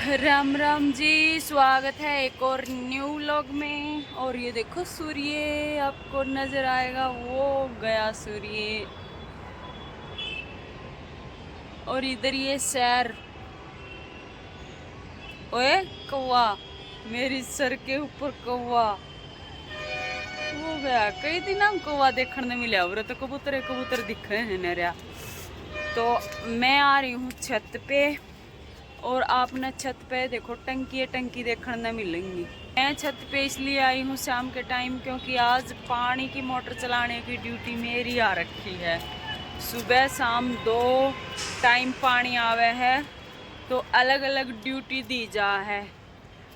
राम राम जी, स्वागत है एक और न्यू व्लॉग में। और ये देखो सूर्य आपको नजर आएगा, वो गया सूर्य। और इधर ये सैर। ओए कौवा, मेरी सर के ऊपर कौवा वो गया। कई दिन हम कौवा देखने मिले और तो कबूतर दिख रहे हैं नरिया। तो मैं आ रही हूँ छत पे और आपने छत पे देखो टंकी देखने मिलेंगी। मैं छत पे इसलिए आई हूँ शाम के टाइम, क्योंकि आज पानी की मोटर चलाने की ड्यूटी मेरी आ रखी है। सुबह शाम 2 टाइम पानी आवे है, तो अलग अलग ड्यूटी दी जा है।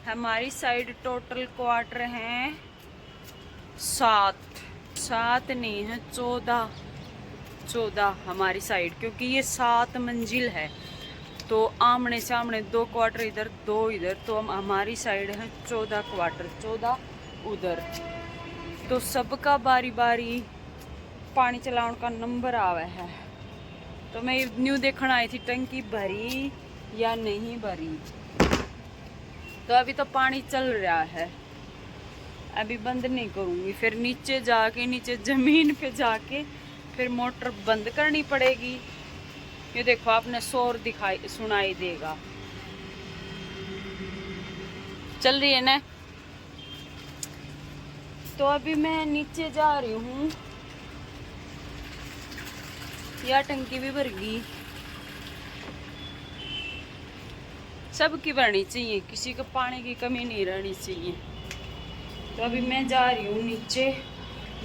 हमारी साइड टोटल क्वार्टर हैं 7 नहीं है 14 हमारी साइड, क्योंकि ये 7 मंजिल है। तो आमने सामने 2 क्वार्टर इधर 2 इधर, तो हम हमारी साइड है 14 क्वार्टर, 14 उधर। तो सबका बारी बारी पानी चलाने का नंबर आवे है। तो मैं न्यू देखने आई थी टंकी भरी या नहीं भरी। तो अभी तो पानी चल रहा है, अभी बंद नहीं करूँगी। फिर नीचे जाके, नीचे ज़मीन पे जाके फिर मोटर बंद करनी पड़ेगी। ये देखो आपने शोर सुनाई देगा, चल रही है ना। तो अभी मैं नीचे जा रही हूँ। यह टंकी भी भर गई, सबकी भरनी चाहिए, किसी को पानी की कमी नहीं रहनी चाहिए। तो अभी मैं जा रही हूँ नीचे,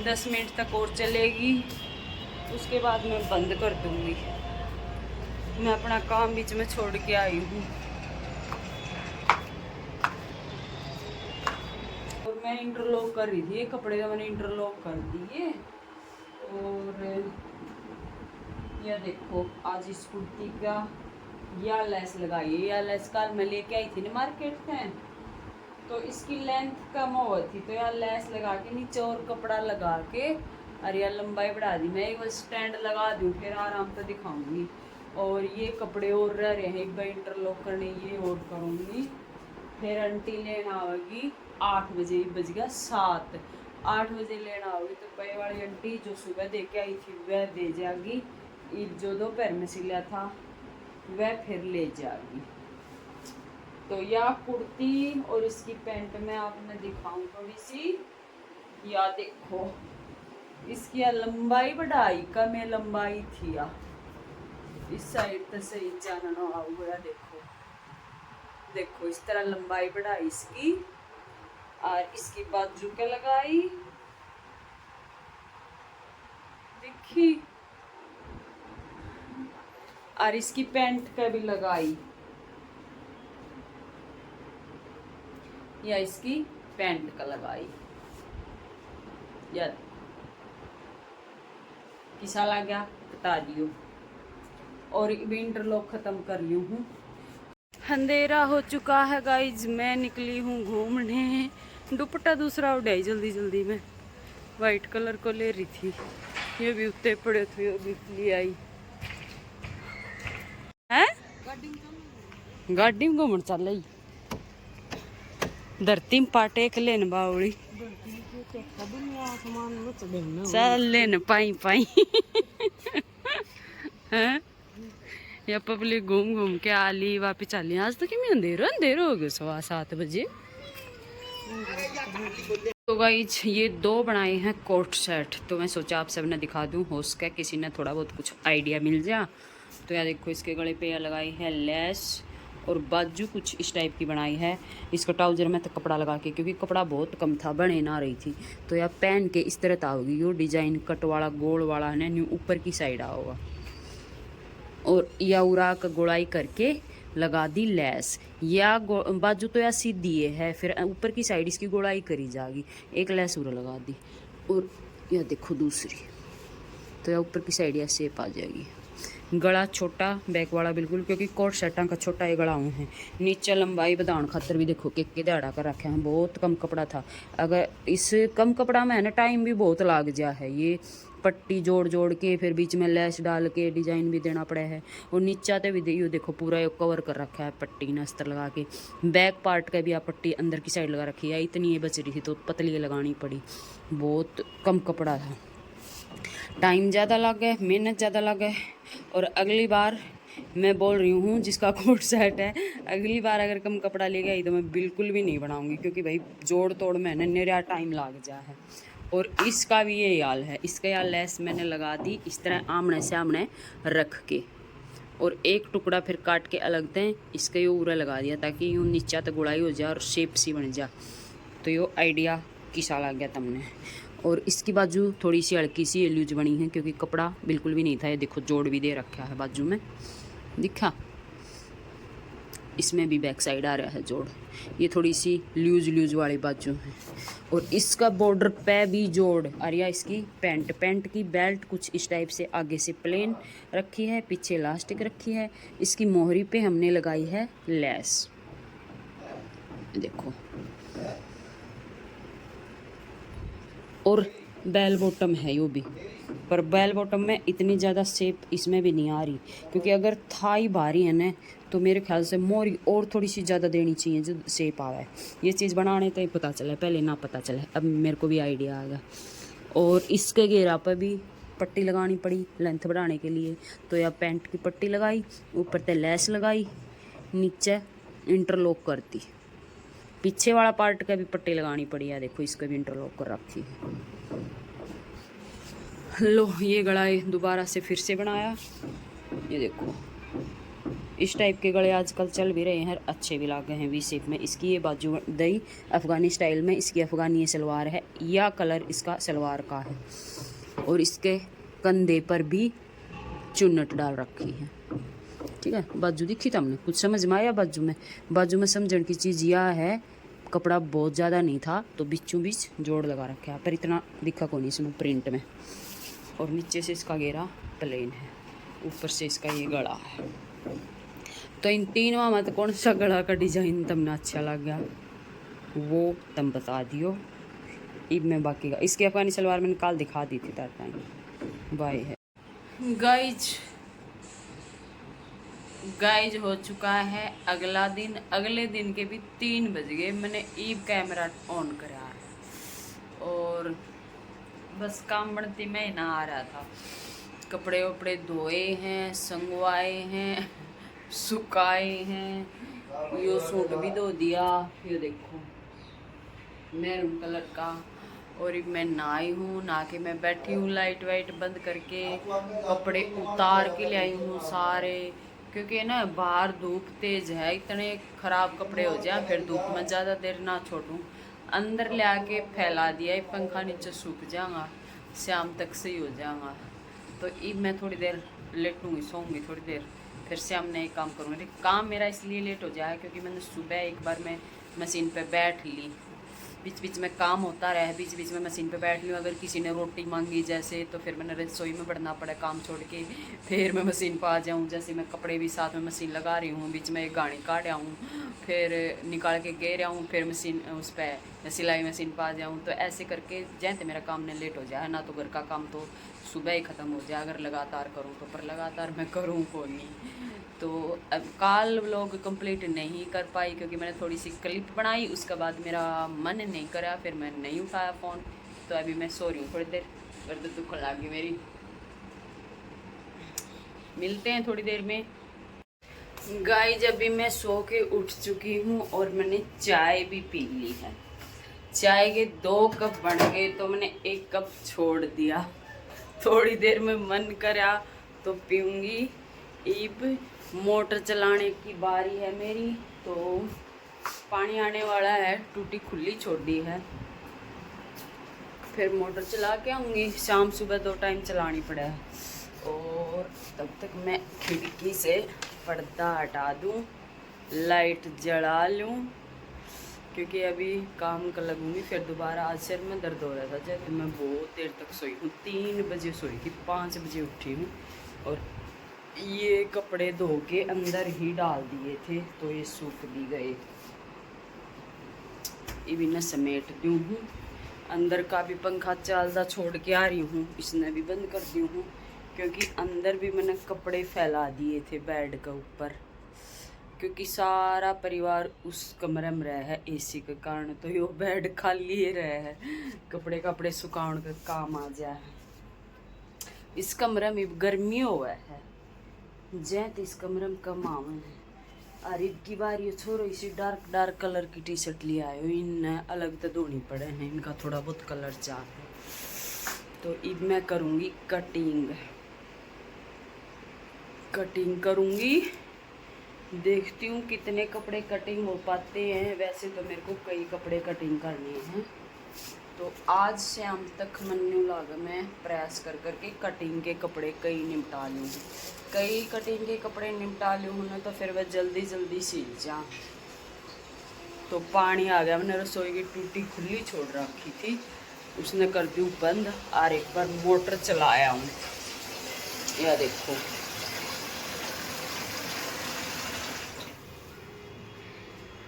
10 मिनट तक और चलेगी, उसके बाद मैं बंद कर दूँगी। मैं अपना काम बीच में छोड़ के आई हूँ। और मैं इंटरलॉक कर रही थी, कपड़े का मैंने इंटरलॉक कर दिए। और यह देखो आज इस कुर्ती का यह लेस लगाई है। यह लेस कल मैं लेके आई थी ना मार्केट में, तो इसकी लेंथ कम हो थी, तो यह लेस लगा के नीचे और कपड़ा लगा के और यह लंबाई बढ़ा दी। मैं एक स्टैंड लगा दूँ, फिर आराम से दिखाऊंगी। और ये कपड़े और रह रहे हैं, एक बार इंटरलॉक करने ये और करूँगी। फिर आंटी लेना आवेगी 8 बजे, बज गया 7, 8 बजे लेना होगी। तो पै वाली आंटी जो सुबह दे के आई थी वह दे जाएगी, जो दोपहर में सिला था वह फिर ले जाएगी। तो यह कुर्ती और इसकी पैंट में आपने दिखाऊं थोड़ी सी। या देखो इसकी लंबाई बढ़ाई का मैं लंबाई थी या इस साइड तो सही जानना हुआ। देखो इस तरह लंबाई बढ़ाई इसकी, और इसकी बाजू के लगाई देखी, और इसकी पैंट का भी लगाई, या इसकी पैंट का लगाई। या किसा लग गया बता दियो। और इंटरलॉक खत्म कर ली हूँ। अंधेरा हो चुका है गाइज, मैं निकली हूँ घूमने। दुपट्टा दूसरा उड़ाई जल्दी जल्दी में, वाइट कलर को ले रही थी, ये भी उत्ते पड़े थे, ये भी ले आई है। गाड़ी में घूमन चल रही, धरती में पाटे के लेन बावली चल लेन पाई पाई हैं। या पब्लिक घूम घूम के आली वापिस चली। आज तो कि अंधेरा हो गया 7:15 बजे। तो गाइज ये 2 बनाए हैं कोट सेट, तो मैं सोचा आप सबने दिखा दूं, हो सके किसी ने थोड़ा बहुत कुछ आइडिया मिल जा। तो यार देखो इसके गले पे यह लगाई है लेस, और बाजू कुछ इस टाइप की बनाई है। इसको ट्राउजर में तो कपड़ा लगा के, क्योंकि कपड़ा बहुत कम था, बने ना रही थी। तो यह पहन के इस तरह आओगी, यो डिजाइन कट वाला गोल वाला है ना, ऊपर की साइड आओगा। और या उड़ा का गोलाई करके लगा दी लेस। या बाजू तो या सीधी है, फिर ऊपर की साइड इसकी गोलाई करी जाएगी, एक लेस उड़ा लगा दी। और यह देखो दूसरी, तो या ऊपर की साइड या शेप आ जाएगी। गला छोटा बैक वाला बिल्कुल, क्योंकि कोट सेटा का छोटा ये गला है। नीचे लंबाई बढ़ाने खातर भी देखो के दाड़ा कर रखे हैं, बहुत कम कपड़ा था। अगर इस कम कपड़ा में है ना टाइम भी बहुत लाग जा है। ये पट्टी जोड़ जोड़ के फिर बीच में लेस डाल के डिजाइन भी देना पड़ा है। और नीचा तो भी देखियो, देखो पूरा ये कवर कर रखा है पट्टी ने अस्तर लगा के। बैक पार्ट का भी आप पट्टी अंदर की साइड लगा रखी है। इतनी ये बच रही थी तो पतली लगानी पड़ी, बहुत कम कपड़ा था, टाइम ज़्यादा लग गया, मेहनत ज़्यादा लग गए। और अगली बार मैं बोल रही हूँ जिसका कोट सेट है, अगली बार अगर कम कपड़ा ले गई तो मैं बिल्कुल भी नहीं बनाऊँगी, क्योंकि भाई जोड़ तोड़ में मेरा टाइम लग जा है। और इसका भी ये हाल है, इसका यार लेस मैंने लगा दी इस तरह आमने सामने रख के, और एक टुकड़ा फिर काट के अलग दें, इसका ये उरा लगा दिया ताकि यूँ नीचा तक गुड़ाई हो जाए और शेप सी बन जाए। तो ये आइडिया किसा लग गया तुमने। और इसकी बाजू थोड़ी सी हल्की सी लूज बनी है, क्योंकि कपड़ा बिल्कुल भी नहीं था। ये देखो जोड़ भी दे रखा है बाजू में, दिखा, इसमें भी बैक साइड आ रहा है जोड़। ये थोड़ी सी लूज वाली बाजू है। और इसका बॉर्डर पे भी जोड़ आ रहा है। इसकी पैंट की बेल्ट कुछ इस टाइप से आगे से प्लेन रखी है, पीछे इलास्टिक रखी है। इसकी मोहरी पे हमने लगाई है लेस, देखो। और बेल बॉटम है यो भी, पर बेल बॉटम में इतनी ज़्यादा शेप इसमें भी नहीं आ रही, क्योंकि अगर थाई भारी है ना तो मेरे ख्याल से मोरी और थोड़ी सी ज़्यादा देनी चाहिए जो शेप आवा है। ये चीज़ बनाने तो ही पता चला, पहले ना पता चला, अब मेरे को भी आइडिया आ गया। और इसके घेरा पर भी पट्टी लगानी पड़ी लेंथ बढ़ाने के लिए, तो या पैंट की पट्टी लगाई, ऊपर से लेस लगाई, नीचे इंटरलॉक करती, पीछे वाला पार्ट का भी पट्टी लगानी पड़ी है। देखो इसका भी इंटरलॉक कर रखी है। लो ये गला दोबारा से फिर से बनाया, ये देखो इस टाइप के गले आजकल चल भी रहे हैं, अच्छे भी लग गए हैं वी शेप में। इसकी ये बाजू दई अफ़गानी स्टाइल में, इसकी अफ़गानी ये सलवार है, या कलर इसका सलवार का है। और इसके कंधे पर भी चुन्नट डाल रखी है, ठीक है। बाजू दिखी था हमने, कुछ समझ में आया बाजू में समझने की चीज़ यह है, कपड़ा बहुत ज़्यादा नहीं था तो बीचों बीच जोड़ लगा रखा है, पर इतना दिखा को नहीं इसमें प्रिंट में। और नीचे से इसका घेरा प्लेन है, ऊपर से इसका ये गला है। तो इन तीनों में तो कौन सा गला का डिज़ाइन तुमने अच्छा लग गया वो तुम बता दियो। अब मैं बाकी का, इसकी अफगानी सलवार मैंने कल दिखा दी थी दैट टाइम। बाय है गाइज हो चुका है अगला दिन। अगले दिन के भी 3 बज गए, मैंने ईब कैमरा ऑन करा है और बस काम बढ़ती में ना आ रहा था। कपड़े वपड़े धोए हैं, संगवाए हैं, सुखाए हैं, यो सूट भी धो दिया, ये देखो मैरून कलर का। और मैं नहाई हूँ, नहा के मैं बैठी हूँ लाइट वाइट बंद करके, कपड़े उतार के ले आई हूँ सारे, क्योंकि ना बाहर धूप तेज है, इतने ख़राब कपड़े हो जाए फिर धूप में ज़्यादा देर ना छोड़ूँ। अंदर ले आके फैला दिया, पंखा नीचे सूख जाएगा, शाम तक सही हो जाएगा। तो अब मैं थोड़ी देर लेटूँगी, सोऊंगी थोड़ी देर, फिर शाम में एक काम करूँगी। काम मेरा इसलिए लेट हो जाए क्योंकि मैंने सुबह एक बार मैं मशीन पे बैठ ली, बीच बीच में काम होता रहा, बीच बीच में मशीन पे बैठ ली। अगर किसी ने रोटी मांगी जैसे, तो फिर मैंने रसोई में बढ़ना पड़ा काम छोड़ के, फिर मैं मशीन पर आ जाऊँ। जैसे मैं कपड़े भी साथ में मशीन लगा रही हूँ, बीच में एक गाड़ी काट आऊँ, फिर निकाल के गे रहा हूँ, फिर मशीन उस पर सिलाई मशीन पर आ जाऊँ। तो ऐसे करके जैसे मेरा काम ने लेट हो जाए ना, तो घर का काम तो सुबह ही ख़त्म हो जाए अगर लगातार करूँ तो, पर लगातार मैं करूँ को नहीं। तो अब काल व्लॉग कंप्लीट नहीं कर पाई क्योंकि मैंने थोड़ी सी क्लिप बनाई, उसके बाद मेरा मन नहीं करा, फिर मैं नहीं उठाया फ़ोन। तो अभी मैं सो रही हूँ थोड़ी देर, गर्द दुख लगी मेरी। मिलते हैं थोड़ी देर में। गाइस अभी मैं सो के उठ चुकी हूँ और मैंने चाय भी पी ली है। चाय के 2 कप बन गए तो मैंने 1 कप छोड़ दिया। थोड़ी देर में मन करा तो पीऊँगी। ईब मोटर चलाने की बारी है मेरी, तो पानी आने वाला है, टूटी खुली छोड़ दी है, फिर मोटर चला के आऊँगी। शाम सुबह 2 टाइम चलानी पड़ा है। और तब तक मैं खिड़की से पर्दा हटा दूँ, लाइट जला लूँ, क्योंकि अभी काम कर लगूँगी। फिर दोबारा आज सिर में दर्द हो रहा था जैसे, मैं बहुत देर तक सोई हूँ, 3 बजे सोई थी, 5 बजे उठी हूँ। और ये कपड़े धो के अंदर ही डाल दिए थे तो ये सूख भी गए। ये भी मैं समेट दूँ हूँ। अंदर का भी पंखा चलता छोड़ के आ रही हूँ, इसने भी बंद कर दी हूँ क्योंकि अंदर भी मैंने कपड़े फैला दिए थे बेड के ऊपर, क्योंकि सारा परिवार उस कमरे में रहा है एसी के कारण, तो यो बेड खाली ही रहा है, कपड़े कपड़े सुखाने का काम आ जाए। इस कमरे में गर्मी हुआ है जैत, इस कमरे में कम आवे है। अरिब की बार ये छोरो इसी डार्क डार्क कलर की टी शर्ट ले आयो, इन अलग तो धोनी पड़े हैं, इनका थोड़ा बहुत कलर चाहे। तो अब मैं करूँगी कटिंग करूँगी, देखती हूँ कितने कपड़े कटिंग हो पाते हैं। वैसे तो मेरे को कई कपड़े कटिंग करने हैं, तो आज शाम तक मन्नू लाग मैं प्रेस कर करके कटिंग के कपड़े कई निपटा लूँ। कई कटिंग के कपड़े निपटा लूँ ना तो फिर वह जल्दी जल्दी सील जा। तो पानी आ गया, मैंने रसोई की टूटी खुली छोड़ रखी थी, उसने कर दी बंद और एक बार मोटर चलाया हूँ। यह देखो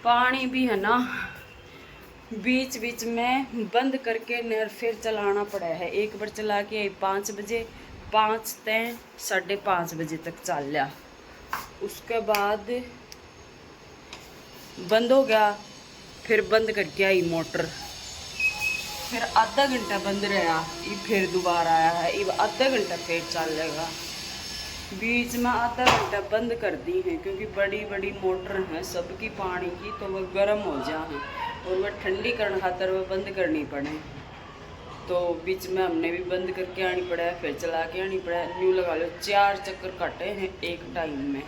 पानी भी है ना, बीच बीच में बंद करके नर फिर चलाना पड़ा है। एक बार चला के 5 बजे, 5 ते 5:30 बजे तक चल लिया, उसके बाद बंद हो गया, फिर बंद करके आई मोटर, फिर आधा घंटा बंद रहा, ये फिर दोबारा आया है, ये आधा घंटा फिर चलेगा। बीच में आधा घंटा बंद कर दी है क्योंकि बड़ी बड़ी मोटर है सबकी पानी की, तो वह गर्म हो जाए और वह ठंडी करने खातर वह बंद करनी पड़े। तो बीच में हमने भी बंद करके आनी पड़ा, फिर चला के आनी पड़ा। न्यू लगा लो 4 चक्कर काटे हैं एक टाइम में,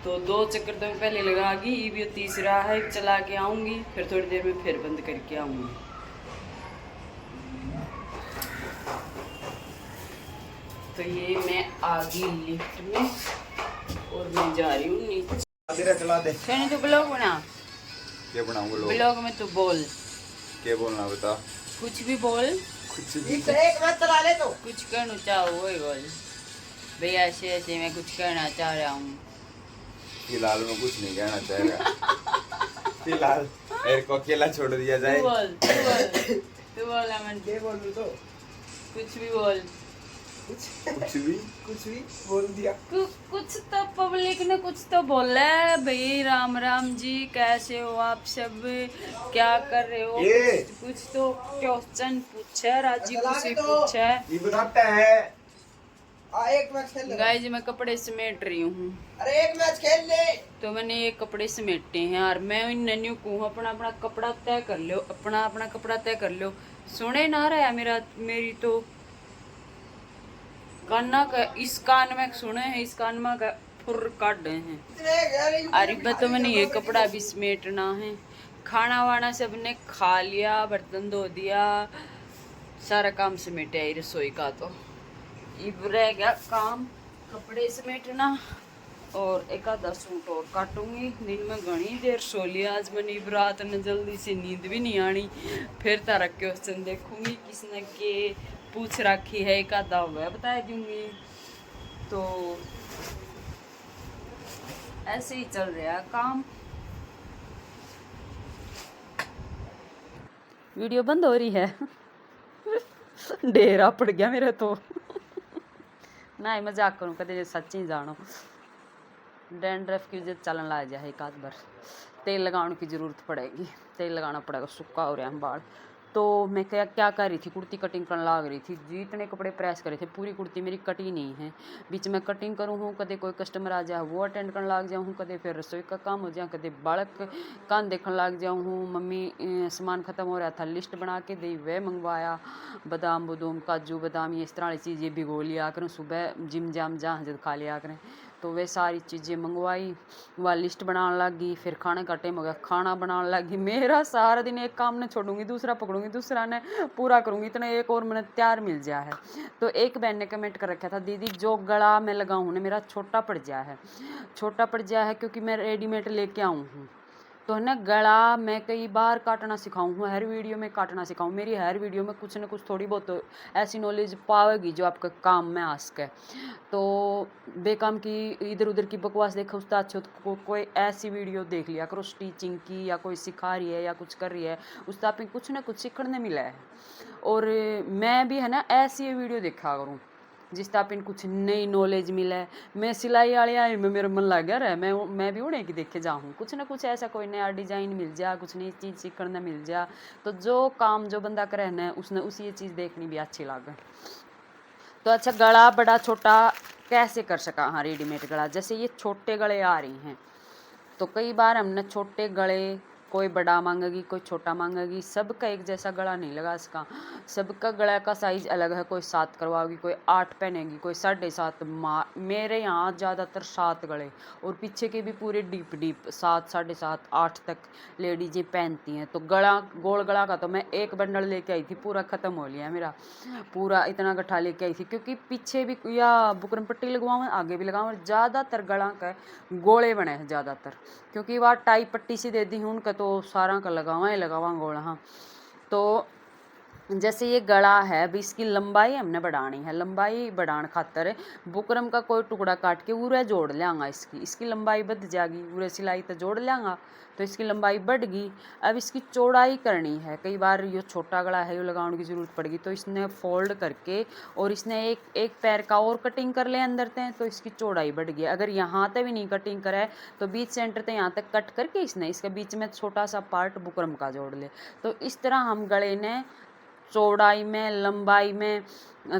तो 2 चक्कर तो मैं पहले लगागी, ये भी तीसरा है, चला के आऊँगी, फिर थोड़ी देर में फिर बंद करके आऊँगी। तो ये मैं आ गई लिफ्ट में और मैं जा रही हूँ नीचे। चला दे। कहने तो ब्लॉग बना, क्या बनाऊँ ब्लॉग में तो बोल, क्या बोलना बता, कुछ भी बोल, कुछ भी एक बात चला ले तो कुछ कहना चाहो वही बोल। भैया ऐसे ऐसे मैं कुछ कहना चाह रहा हूँ। फिलहाल मैं कुछ नहीं कहना चाहेगा। फिलहाल मेरे को अकेला छोड़ दिया जाए। तू बोल अमन, ये बोल तो कुछ भी बोल, कुछ भी बोल दिया। कुछ तो पब्लिक ने कुछ तो बोला है भाई। राम राम जी, कैसे हो आप सब, क्या कर रहे हो, कुछ तो क्वेश्चन पूछा, राजी खुशी पूछा। ये बताता है। एक मैच खेल ले गाइस मैं कपड़े समेट रही हूँ। अरे एक मैच खेल ले। तो मैंने ये कपड़े समेटे हैं और मैं इन नन्यू को अपना अपना कपड़ा तय कर लो, अपना अपना कपड़ा तय कर लो। सुने ना रहा है मेरी तो काना का, इस कान में सुने हैं, इस कान में फुर काट रहे हैं। अरे तो मैंने ये कपड़ा भी समेटना है। खाना वाना सबने खा लिया, बर्तन धो दिया, सारा काम समेटा है रसोई का। तो अब रह गया काम कपड़े समेटना और एक आधा सूट और काटूंगी। दिन में घनी देर सो लिया आज मैंने, रात में जल्दी से नींद भी नहीं आनी। फिर तारा क्वेश्चन देखूंगी किसने के पूछ रखी है, एक आधा हुआ बता दूंगी। तो ऐसे ही चल रहा है काम। वीडियो बंद हो रही है। डेरा पड़ गया मेरे तो। ना मजाक करूँ कदे सच्ची जानो, डैंड्रफ की वजह चलन लग जाए, एक आध बार तेल लगाने की ज़रूरत पड़ेगी, तेल लगाना पड़ेगा, सूखा हो रहा है बाल। तो मैं क्या कर रही थी, कुर्ती कटिंग करने लग रही थी। जितने कपड़े प्रेस करे थे पूरी कुर्ती मेरी कटी नहीं है, बीच में कटिंग करूँ हूँ, कदे कोई कस्टमर आ जाए वो अटेंड करने लग जाऊँ हूँ, कदे फिर रसोई का काम हो जाए, कदे बालक कान देखने लग जाऊँ हूँ। मम्मी सामान ख़त्म हो रहा था, लिस्ट बना के दी, वह मंगवाया, बादाम बुदूम काजू बादाम ये इस तरह की चीज़ें भिगो लिया करें, सुबह जिम जाम जहाँ जब खा लिया करें। तो वे सारी चीज़ें मंगवाई, वह लिस्ट बनाने लगी, फिर खाने का टाइम हो गया, खाना बनाने लगी। मेरा सारा दिन एक काम ने छोड़ूंगी दूसरा पकड़ूंगी, दूसरा ने पूरा करूंगी, इतना एक और मैंने तैयार मिल जाया है। तो एक बहन ने कमेंट कर रखा था, दीदी जो गला मैं लगाऊँ ना मेरा छोटा पड़ जाया है, छोटा पड़ जाया है क्योंकि मैं रेडीमेड लेके आऊँ हूँ। तो ना गला मैं कई बार काटना सिखाऊं हूँ, हर वीडियो में काटना सिखाऊं। मेरी हर वीडियो में कुछ ना कुछ थोड़ी बहुत तो ऐसी नॉलेज पावेगी जो आपका काम में आ सके। तो बेकाम की इधर उधर की बकवास देखो उससे अच्छे कोई ऐसी वीडियो देख लिया करो स्टिचिंग की, या कोई सिखा रही है या कुछ कर रही है, उससे आप कुछ ना कुछ सीखने मिला है। और मैं भी है ना ऐसी वीडियो देखा करूँ जिससे आप कुछ नई नॉलेज मिले। मैं सिलाई वाले आई में मेरा मन लग गया रहा, मैं भी उन्हें की देखे जाऊँ, कुछ ना कुछ ऐसा कोई नया डिजाइन मिल जा, कुछ नई चीज़ सीखने मिल जा, तो जो काम जो बंदा करे ना उसने उसी ये चीज़ देखनी भी अच्छी लगे। तो अच्छा, गला बड़ा छोटा कैसे कर सका? हाँ, रेडीमेड गला, जैसे ये छोटे गले आ रही हैं, तो कई बार हमने छोटे गले, कोई बड़ा मांगेगी कोई छोटा मांगेगी, सबका एक जैसा गला नहीं लगा सका। सबका गला का साइज अलग है, कोई 7 करवाओगी, कोई 8 पहनेगी, कोई 7.5। मेरे यहाँ ज़्यादातर 7 गले, और पीछे के भी पूरे डीप 7, 7.5, 8 तक लेडीजें पहनती हैं। तो गला, गोल गला का तो मैं एक बंडल लेके आई थी, पूरा ख़त्म हो लिया मेरा, पूरा इतना गट्ठा लेके आई थी, क्योंकि पीछे भी या बुकरम पट्टी लगवाऊँ, आगे भी लगाऊँ, ज़्यादातर गला का गोले बने हैं ज़्यादातर, क्योंकि वह टाई पट्टी सी दे दी हूँ उनका, तो सारा का लगावा गोला। हाँ, तो जैसे ये गला है, अभी इसकी लंबाई हमने बढ़ानी है, लंबाई बढ़ाने खातर बुकरम का कोई टुकड़ा काट के उरे जोड़ लेंगा, इसकी लंबाई बढ़ जाएगी, उरे सिलाई तो जोड़ लेंगा तो इसकी लंबाई बढ़ गई। अब इसकी चौड़ाई करनी है, कई बार ये छोटा गला है, ये लगाने की ज़रूरत पड़ेगी, तो इसने फोल्ड करके और इसने एक पैर का और कटिंग कर ले अंदर तक, तो इसकी चौड़ाई बढ़ गई। अगर यहाँ तक भी नहीं कटिंग करे तो बीच सेंटर तक यहाँ तक कट करके इसने इसके बीच में छोटा सा पार्ट बुकरम का जोड़ ले। तो इस तरह हम गले ने चौड़ाई में, लंबाई में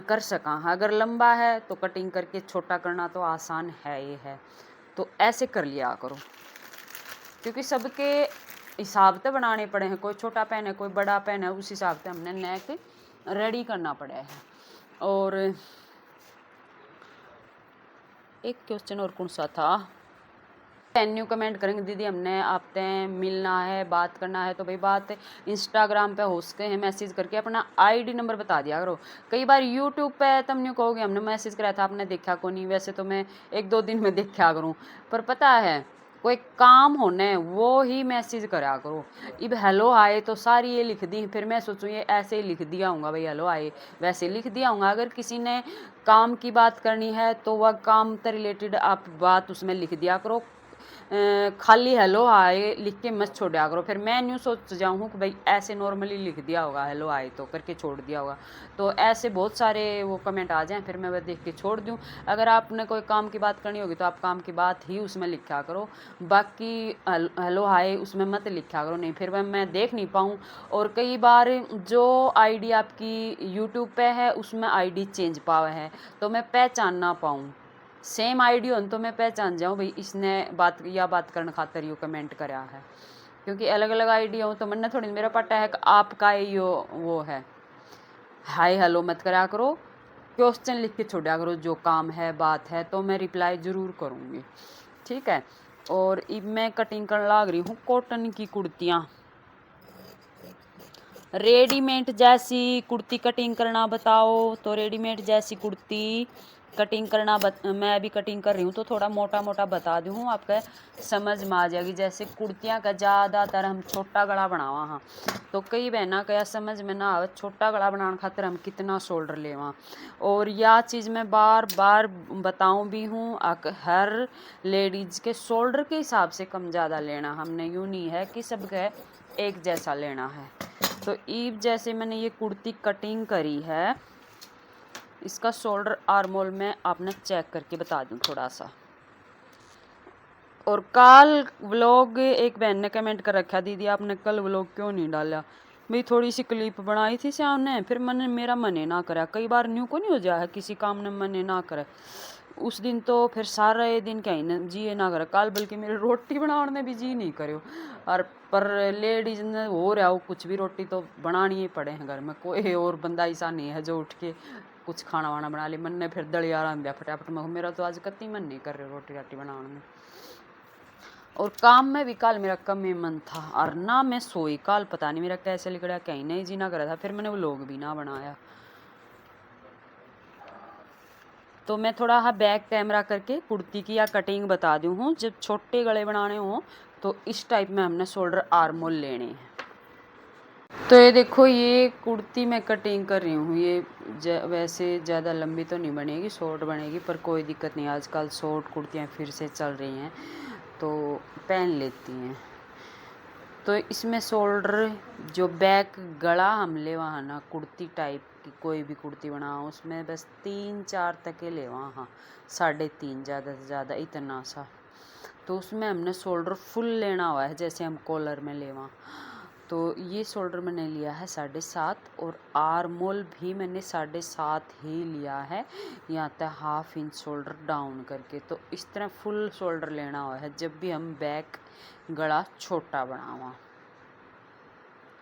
कर सका। अगर लंबा है तो कटिंग करके छोटा करना तो आसान है ही है, तो ऐसे कर लिया करो, क्योंकि सबके हिसाब से बनाने पड़े हैं, कोई छोटा पेन है कोई बड़ा पेन है, उस हिसाब से हमने नेक रेडी करना पड़ा है। और एक क्वेश्चन और कौन सा था? न्यू कमेंट करेंगे दीदी हमने आपसे मिलना है, बात करना है, तो भाई बात इंस्टाग्राम पे हो सकते हैं, मैसेज करके अपना आईडी नंबर बता दिया करो। कई बार यूट्यूब पे तुम न्यू कहोगे हमने मैसेज कराया था आपने देखा को नहीं, वैसे तो मैं 1-2 दिन में देखा करूँ, पर पता है कोई काम होने वो ही मैसेज करा करो। अब हेलो आए तो सारी ये लिख दी, फिर मैं सोचूँ ये ऐसे ही लिख दिया हूँगा भाई, हेलो आए वैसे लिख दिया हूँगा। अगर किसी ने काम की बात करनी है तो वह काम से रिलेटेड आप बात उसमें लिख दिया करो, खाली हेलो आए लिख के मत छोड़ा करो। फिर मैं न्यू सोच जाऊँ कि भाई ऐसे नॉर्मली लिख दिया होगा हेलो आए तो करके छोड़ दिया होगा, तो ऐसे बहुत सारे वो कमेंट आ जाएं, फिर मैं वह देख के छोड़ दूँ। अगर आपने कोई काम की बात करनी होगी तो आप काम की बात ही उसमें लिखा करो, बाकी हेलो हाय उसमें मत लिखा करो, नहीं फिर वह मैं देख नहीं पाऊँ। और कई बार जो आईडी आपकी यूट्यूब पे है उसमें आईडी चेंज पावा है, तो मैं पहचान ना पाऊँ। सेम आईडी हो तो मैं पहचान जाऊँ भाई इसने बात करने खातर यो कमेंट करा है, क्योंकि अलग अलग आईडी हो तो मैंने थोड़ी मेरा पता है कि आपका यो वो है। हाय हेलो मत करा करो, क्वेश्चन लिख के छोड़ा करो, जो काम है बात है तो मैं रिप्लाई ज़रूर करूँगी, ठीक है। और अब मैं कटिंग करने लग रही हूँ कॉटन की कुर्तियाँ। रेडीमेड जैसी कुर्ती कटिंग करना बताओ, तो रेडीमेड जैसी कुर्ती कटिंग करना मैं अभी कटिंग कर रही हूँ, तो थोड़ा मोटा मोटा बता दूँ आपका समझ में आ जाएगी। जैसे कुर्तियाँ का ज़्यादातर हम छोटा गला बनावा, हाँ, तो कई बहना क्या समझ में ना आवे छोटा गला बनाने खातिर हम कितना शोल्डर लेवा। और यह चीज़ मैं बार बार बताऊँ भी हूँ, हर लेडीज़ के शोल्डर के हिसाब से कम ज़्यादा लेना, हमने यूँ नहीं है कि सबके एक जैसा लेना है। तो ईब जैसे मैंने ये कुर्ती कटिंग करी है, इसका शोल्डर आर्मोल में आपने चेक करके बता दूं थोड़ा सा। और कल व्लॉग एक बहन ने कमेंट कर रखा, दीदी आपने कल व्लॉग क्यों नहीं डाला? भाई थोड़ी सी क्लिप बनाई थी श्याम ने, फिर मेरा मन ना करा। कई बार न्यू को नहीं हो जाए किसी काम ने मन ना करे, उस दिन तो फिर सारे दिन कहीं जी ना करे। कल बल्कि मेरी रोटी बनाने भी जी नहीं करे, और पर लेडीज ने हो रहा हो कुछ भी, रोटी तो बनानी ही पड़े हैं घर में, कोई और बंदा ऐसा नहीं है जो उठ के कुछ खाना वाना बना ले। मन ने फिर दलिया रन दिया फटाफट में, मेरा तो आज कत्ती मन नहीं कर रहे रोटी राटी बनाने में। और काम में भी कल मेरा कम ही मन था, और ना मैं सोई कल, पता नहीं मेरा कैसे लिखड़ा कहीं नहीं जीना कर रहा था, फिर मैंने वो लोग भी ना बनाया। तो मैं थोड़ा बैक कैमरा करके कुर्ती की या कटिंग बता दूँ हूँ। जब छोटे गले बनाने हों तो इस टाइप में हमने शोल्डर आर्म होल लेने हैं। तो ये देखो, ये कुर्ती मैं कटिंग कर रही हूँ। ये वैसे ज़्यादा लंबी तो नहीं बनेगी, शॉर्ट बनेगी, पर कोई दिक्कत नहीं, आजकल शॉर्ट कुर्तियाँ फिर से चल रही हैं तो पहन लेती हैं। तो इसमें शोल्डर जो बैक गला हम ले वहाँ ना, कुर्ती टाइप की कोई भी कुर्ती बनाओ उसमें बस 3-4 तक ले वहाँ, हाँ 3.5 ज़्यादा से ज़्यादा इतना सा। तो उसमें हमने शोल्डर फुल लेना हुआ है, जैसे हम कॉलर में लेवा। तो ये शोल्डर मैंने लिया है 7.5 और आर्म होल भी मैंने 7.5 ही लिया है, यहाँ तक 1/2 इंच शोल्डर डाउन करके। तो इस तरह फुल शोल्डर लेना हुआ है जब भी हम बैक गला छोटा बनावा,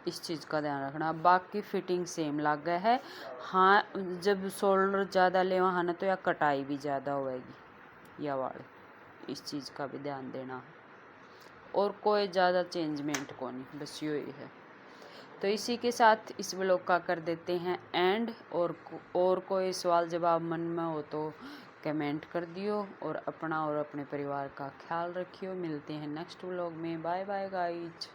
इस चीज़ का ध्यान रखना। बाकी फिटिंग सेम लग गया है। हाँ, जब शोल्डर ज़्यादा लेवा है ना तो या कटाई भी ज़्यादा होएगी या वाले, इस चीज़ का भी ध्यान देना है। और कोई ज़्यादा चेंजमेंट को नहीं, बस यही है। तो इसी के साथ इस व्लॉग का कर देते हैं एंड। और कोई सवाल जवाब मन में हो तो कमेंट कर दियो, और अपना और अपने परिवार का ख्याल रखियो। मिलते हैं नेक्स्ट व्लॉग में। Bye bye guys.